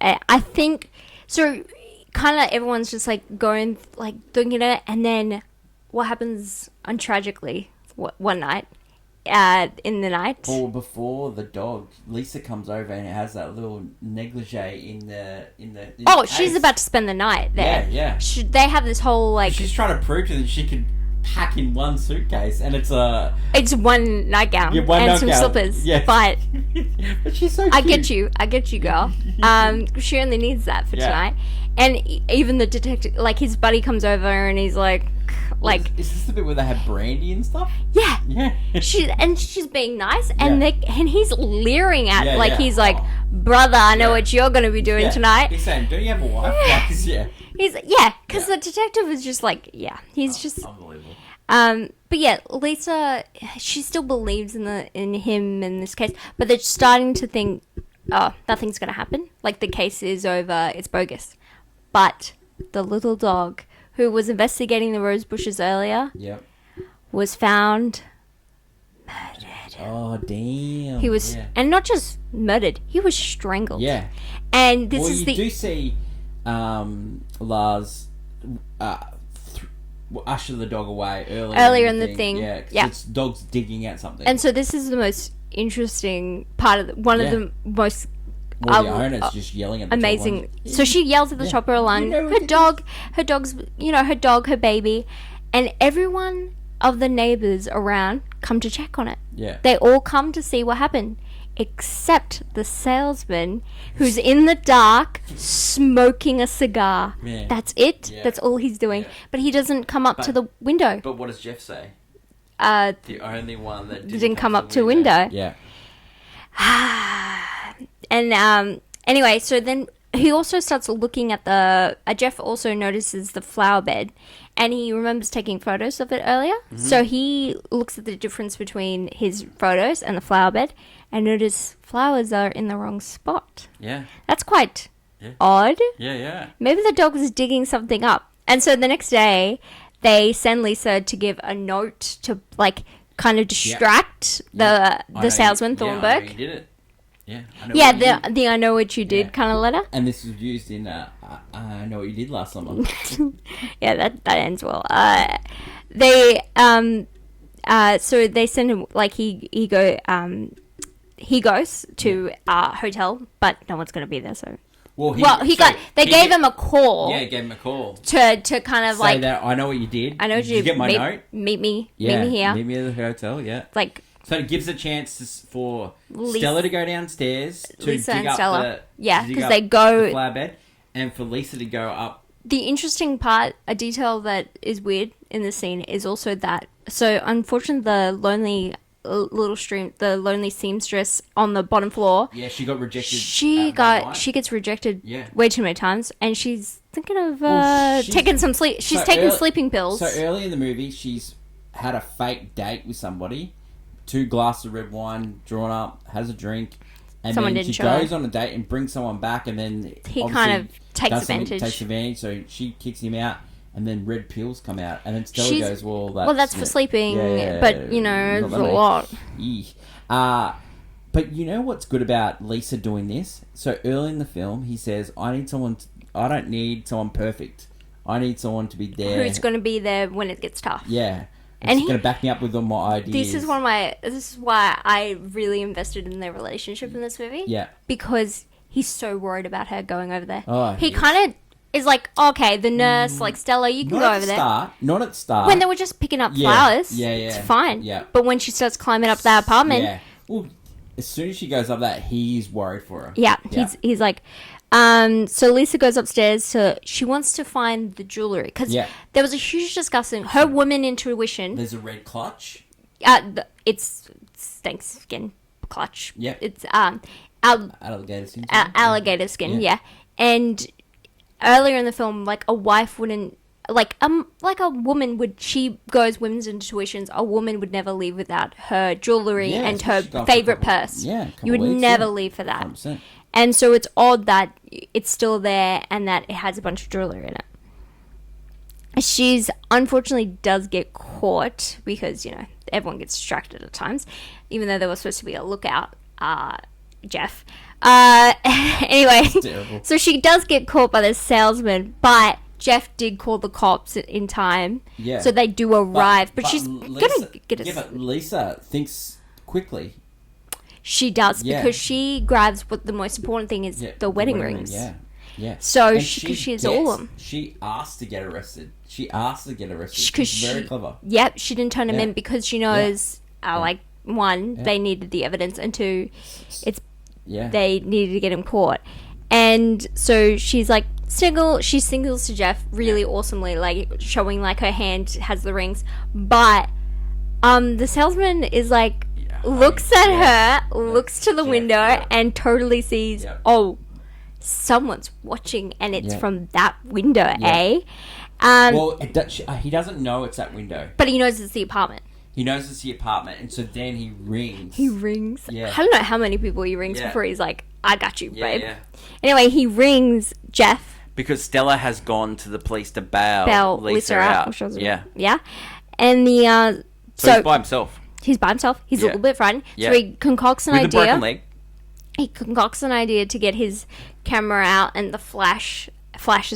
I think so. Kind of everyone's just like going like thinking it, and then what happens untragically one night. In the night. Or before the dog, Lisa comes over and has that little negligee in the she's about to spend the night there. Yeah. They have this whole like. She's trying to prove to them she can pack in one suitcase, and it's one nightgown and some slippers. Yes. But she's so cute. I get you, girl. She only needs that for tonight. And even the detective, like his buddy, comes over and he's like. Is this the bit where they have brandy and stuff? Yeah. She's being nice, and he's leering at he's like, brother, I know what you're going to be doing tonight. He's saying, don't you have a wife? Because the detective is just like, he's just unbelievable. But Lisa, she still believes in him in this case, but they're starting to think, oh, nothing's going to happen. Like the case is over, it's bogus. But the little dog who was investigating the rose bushes earlier was found murdered. Oh, damn. He was, and not just murdered, he was strangled. Yeah. And this you do see Lars usher the dog away earlier in the thing. Yeah, because it's dogs digging out something. And so this is the most interesting part of of the most... the owner's just yelling at the amazing. So she yells at the chopper along. Her dog's, her baby, and everyone of the neighbors around come to check on it. Yeah, they all come to see what happened, except the salesman who's in the dark smoking a cigar. Yeah. That's it. Yeah. That's all he's doing. Yeah. But he doesn't come up to the window. But what does Jeff say? The only one that didn't come up to window. Yeah. And anyway, so then he also starts looking at Jeff also notices the flower bed, and he remembers taking photos of it earlier. Mm-hmm. So he looks at the difference between his photos and the flower bed, and notices flowers are in the wrong spot. Yeah. That's quite odd. Yeah. Maybe the dog was digging something up. And so the next day, they send Lisa to give a note to, like, kind of distract the salesman, Thornburg. Yeah, I know you did it. Yeah, I know what you did kind of letter. And this was used in I know what you did last summer. Yeah, that ends well. So they send him, like, he goes to a hotel, but no one's going to be there, so... They gave him a call. Yeah, gave him a call. To kind of say that, I know what you did. I know what you did. Did you get my note? Meet me here. Meet me at the hotel, yeah. Like... So it gives a chance for Stella to go downstairs to Lisa dig and Stella. up because they go the flower bed, and for Lisa to go up. The interesting part, a detail that is weird in the scene, is also that. So unfortunately, the lonely lonely seamstress on the bottom floor. Yeah, she got rejected. She gets rejected way too many times, and she's thinking of taking some sleep. She's taking sleeping pills. So early in the movie, she's had a fake date with somebody. 2 glasses of red wine drawn up, has a drink, and then she goes on a date and brings someone back, and then he kind of takes advantage. So she kicks him out, and then red pills come out, and then Stella goes, that's for sleeping, but it's a lot. But you know what's good about Lisa doing this? So early in the film, he says, I don't need someone perfect. I need someone to be there. Who's going to be there when it gets tough. Yeah. And he's going to back me up with all my ideas. This is why I really invested in their relationship in this movie. Yeah. Because he's so worried about her going over there. Oh, he kind of is like, okay, the nurse, like Stella, you can go over there. Not at the start. When they were just picking up flowers, yeah, it's fine. Yeah. But when she starts climbing up that apartment, yeah. Well, as soon as she goes up that, he's worried for her. Yeah, he's like, so Lisa goes upstairs. So she wants to find the jewelry because there was a huge discussion. Her woman intuition. There's a red clutch. It's snakeskin clutch. Yeah. It's alligator skin. Alligator skin. Yeah. And earlier in the film, like a wife wouldn't. Like a woman would, she goes women's intuitions. A woman would never leave without her jewelry and her favorite purse. You would never leave for that. 100%. And so it's odd that it's still there and that it has a bunch of jewelry in it. She's unfortunately does get caught because, you know, everyone gets distracted at times, even though there was supposed to be a lookout, Jeff. Anyway, so she does get caught by the salesman, but Jeff did call the cops in time. Yeah. So they do arrive. But she's going to get us. Yeah, but Lisa thinks quickly. She does, because she grabs what the most important thing is, the wedding rings. Yeah. Yeah. So she's all of them. She asked to get arrested. She's very clever. Yep, she didn't turn him in because she knows, like, one, they needed the evidence, and two, they needed to get him caught. And so she's like, she singles to Jeff really awesomely, like showing like her hand has the rings, but the salesman is like looks at her, looks to the window and totally sees someone's watching, and it's from that window. Well, he doesn't know it's that window, but he knows it's the apartment. And so then he rings. I don't know how many people he rings before he's like, I got you, babe. Anyway, he rings Jeff. Because Stella has gone to the police to bail Lisa out. Yeah. And the... So he's by himself. He's a little bit frightened. So he concocts an idea. With a broken leg. He concocts an idea to get his camera out, and the flashes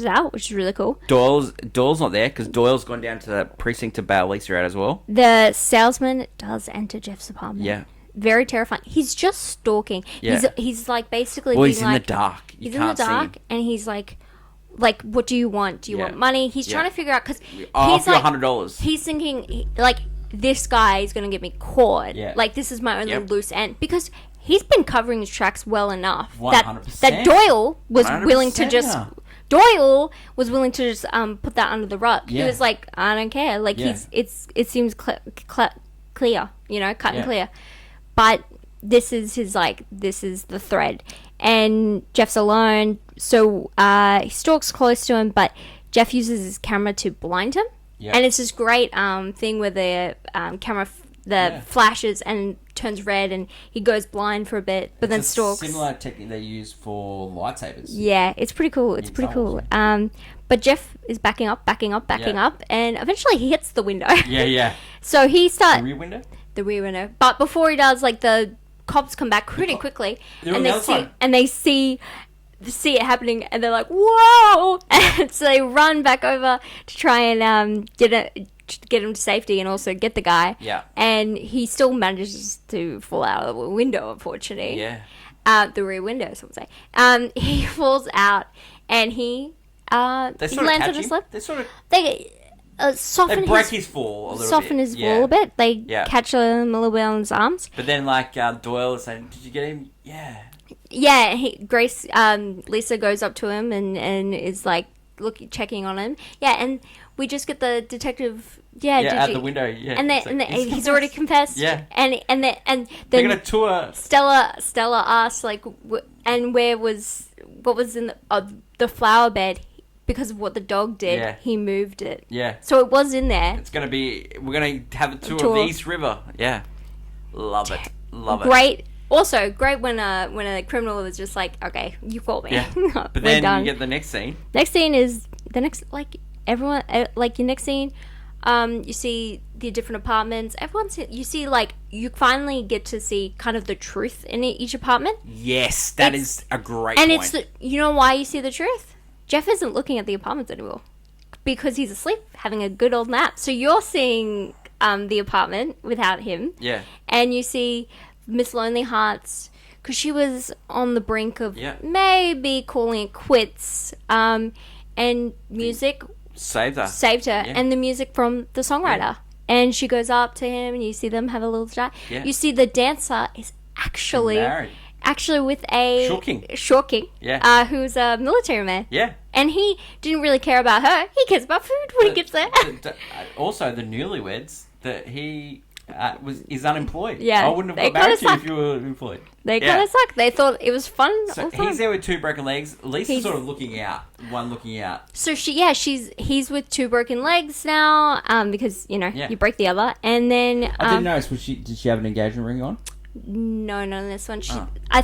out, which is really cool. Doyle's not there because Doyle's gone down to the precinct to bail Lisa out as well. The salesman does enter Jeff's apartment. Yeah. Very terrifying. He's just stalking. Yeah. He's like basically. Well, he's in the dark. He's in the dark, and he's like, what do you want? Do you want money? He's trying to figure out because he's like $100. He's thinking like, this guy is going to get me caught. Yeah. Like, this is my only loose end, because he's been covering his tracks well enough 100%. that Doyle was willing to just. Doyle was willing to just put that under the rug. He was like, I don't care. Like it seems clear, you know, cut and clear. But this is this is the thread. And Jeff's alone, so he stalks close to him, but Jeff uses his camera to blind him. And it's this great thing where the camera flashes and turns red, and he goes blind for a bit, but then stalks. Similar technique they use for lightsabers. Yeah, it's pretty cool. It's pretty cool. But Jeff is backing up, and eventually he hits the window. Yeah. So he starts... The rear window? But before he does, like, the cops come back pretty quickly, and they see it happening, and they're like, whoa! And so they run back over to try and get him to safety and also get the guy. Yeah. And he still manages to fall out of the window, unfortunately. Yeah. The rear window, some would say. He falls out, and he lands on his lip. They break his fall a little bit. Soften his fall a bit. They catch him a little bit on his arms. But then, like, Doyle is saying, did you get him? Yeah. Yeah, Lisa goes up to him and is like checking on him. Yeah, and we just get the detective. Yeah, out the window. Yeah, and he's already confessed. Yeah, and then they're gonna tour. Stella asks like, and what was in the flower bed? Because of what the dog did, he moved it. Yeah. So it was in there. We're gonna have a tour of the East River. Yeah. Love it. Great. Also, great when a criminal was just like, okay, you caught me. Yeah. But then you get the next scene. Next scene is everyone, like your next scene, you see the different apartments. You see, like, you finally get to see kind of the truth in each apartment. Yes, that is a great point. And you know why you see the truth? Jeff isn't looking at the apartments anymore because he's asleep, having a good old nap. So you're seeing the apartment without him. Yeah. And you see Miss Lonely Hearts, because she was on the brink of maybe calling it quits. And and music saved her. Yeah. And the music from the songwriter. Yeah. And she goes up to him, and you see them have a little chat. Yeah. You see the dancer is actually with a Shawking, who's a military man. Yeah. And he didn't really care about her. He cares about food when he gets there. Also, the newlyweds that he is unemployed. Yeah. I wouldn't have got married to you if you were employed. They kind of suck. They thought it was fun. So he's there with 2 broken legs. Lisa's sort of looking out. So he's with 2 broken legs now, because you break the other, and then I didn't notice. Did she have an engagement ring on? No, not in this one.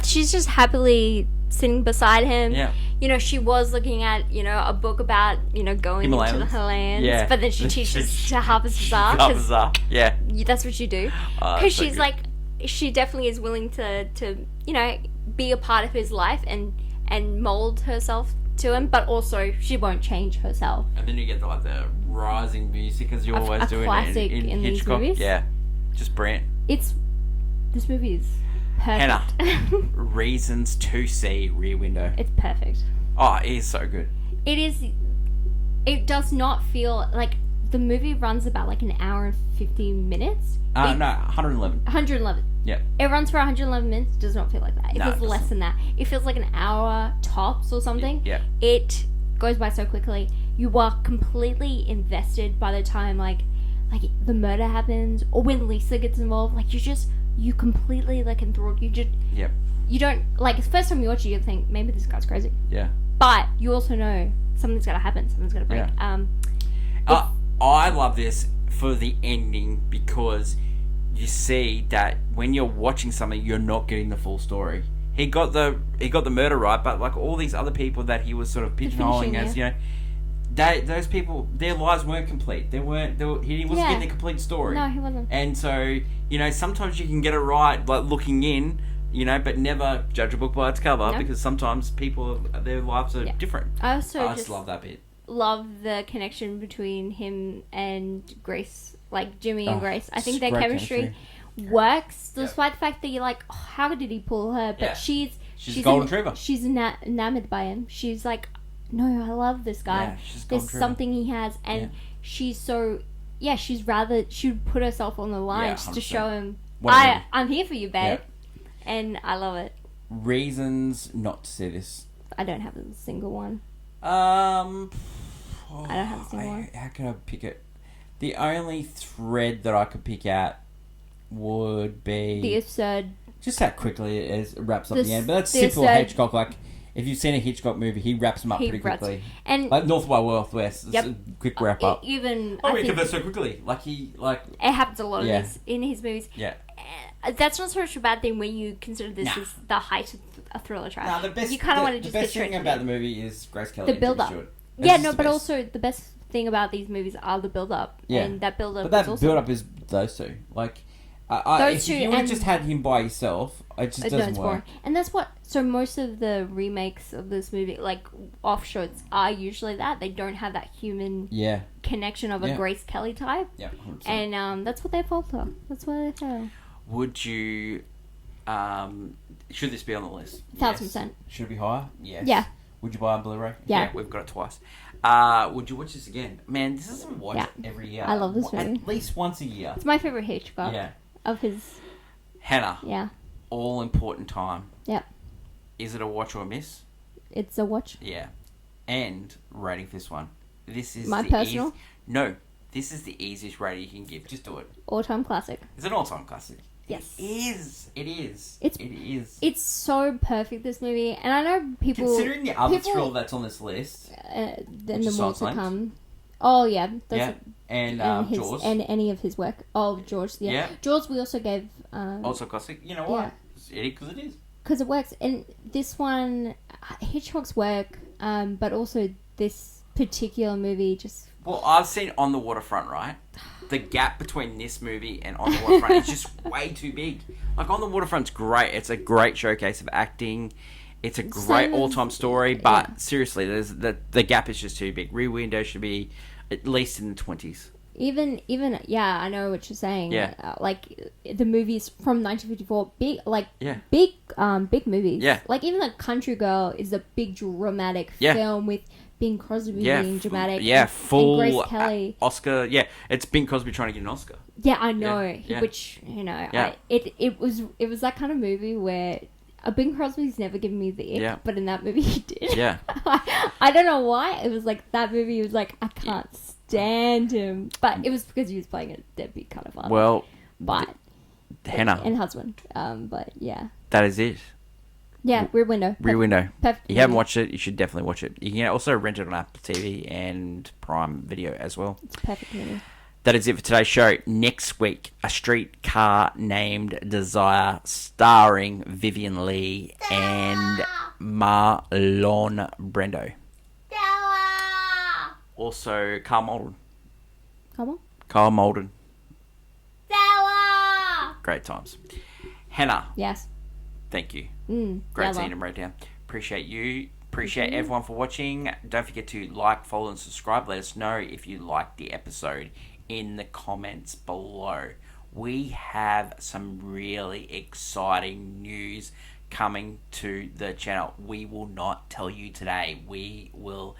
She's just happily sitting beside him. Yeah. She was looking at, a book about, going into the Himalayas. Yeah. But then she teaches to Harper's Bazaar. Yeah. That's what you do. Because she's like, she definitely is willing to be a part of his life and mold herself to him, but also she won't change herself. And then you get the rising music, as you always do in Hitchcock. These movies. Yeah. Just brilliant. This movie is perfect. Hannah, reasons to see Rear Window. It's perfect. Oh, it is so good. It is. It does not feel like the movie runs about an hour and 50 minutes. No, 111. 111. Yeah. It runs for 111 minutes. It does not feel like that. It feels less than that. It feels like an hour tops or something. Yeah. It goes by so quickly. You are completely invested by the time the murder happens, or when Lisa gets involved. You completely enthralled. You don't the first time you watch it, you think maybe this guy's crazy. Yeah. But you also know something's gotta happen. Something's gotta break. Yeah. I love this for the ending, because you see that when you're watching something, you're not getting the full story. He got the murder right, but all these other people that he was sort of pigeonholing as, those people, their lives weren't complete. He wasn't getting the complete story. No, he wasn't. And so, sometimes you can get it right, looking in, but never judge a book by its cover, because sometimes people, their lives are different. I just love that bit. Love the connection between him and Grace, Jimmy and Grace. I think their chemistry works, despite the fact that you're like, how did he pull her? But she's a golden retriever. She's enamored by him. She's like, no, I love this guy. There's something he has, and she's so she'd put herself on the line just to show him, I'm here for you, babe. And I love it. Reasons not to see this. I don't have a single one. I don't have a single one. How can I pick it? The only thread that I could pick out would be the absurd. Just how quickly it wraps up the end. But that's simple Hitchcock. If you've seen a Hitchcock movie, he wraps them up pretty quickly. And North by Northwest, it's a quick wrap up. We convert so quickly. It happens a lot in his movies. Yeah. That's not such a bad thing when you consider this as the height of a thriller track. The best, you kind of want to just the best thing about the movie is Grace Kelly. The build up. But also the best thing about these movies are the build up. Yeah. And that build up. But that build up is those two. If you would have just had him by himself, it just doesn't work. Boring. And that's what. So most of the remakes of this movie, offshoots, are usually that they don't have that human connection of a Grace Kelly type. Yeah. 100%. And that's what they falter. That's why they fail. Would you? Should this be on the list? 1,000%. Should it be higher? Yes. Yeah. Would you buy on Blu-ray? Yeah. We've got it twice. Would you watch this again? Man, this is watch every year. I love this movie. At least once a year. It's my favorite Hitchcock. Yeah. Of his. Hannah. Yeah. All important time. Yep. Is it a watch or a miss? It's a watch. Yeah. And rating for this one. This is my personal. No, this is the easiest rating you can give. Just do it. All-time classic. It's an all-time classic. Yes. It is. It's so perfect, this movie. And I know people... Considering the other thrill that's on this list... then the more to come. Oh, yeah. And Jaws. And any of his work. Oh, Jaws, yeah. Jaws we also gave... also classic. You know why? Because it is. Because it works. And this one, Hitchcock's work, but also this particular movie just... Well, I've seen On the Waterfront, right? The gap between this movie and On the Waterfront is just way too big. On the Waterfront's great. It's a great showcase of acting. It's a great all-time story. But seriously, the gap is just too big. Rear Window should be at least in the 20s. Even I know what you're saying. Yeah. The movies from 1954, big movies. Yeah. Even The Country Girl is a big dramatic film with Bing Crosby being dramatic. Full and Grace Kelly. Oscar. Yeah, it's Bing Crosby trying to get an Oscar. Yeah, I know. Yeah. Which, it was that kind of movie where Bing Crosby's never given me the ick, but in that movie he did. Yeah. I don't know why. It was like that movie was like, I can't stand him. But it was because he was playing a deadbeat kind of father. Well, but Hannah and husband. But yeah. That is it. Yeah, Rear Window. Rear Window. Perfect. You haven't watched it, you should definitely watch it. You can also rent it on Apple TV and Prime Video as well. It's a perfect movie. That is it for today's show. Next week, A Streetcar Named Desire, starring Vivian Lee and Marlon Brando. Also, Carl Malden. Come on. Carl Malden. Great times. Hannah. Yes. Thank you. Great seeing them right down. Appreciate you. Appreciate everyone for watching. Don't forget to like, follow, and subscribe. Let us know if you liked the episode in the comments below. We have some really exciting news coming to the channel. We will not tell you today. We will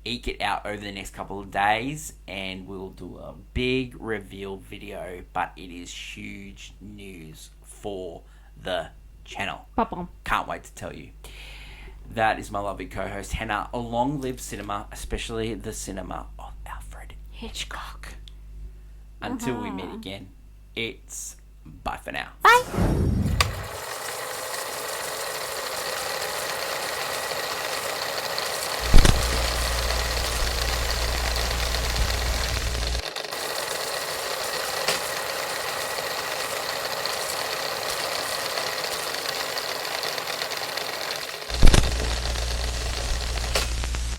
eke it out over the next couple of days and we will do a big reveal video, but it is huge news for the channel. Pop-on. Can't wait to tell you. That is my lovely co-host Hannah. Long live cinema, especially the cinema of Alfred Hitchcock. Until we meet again, it's bye for now. Bye.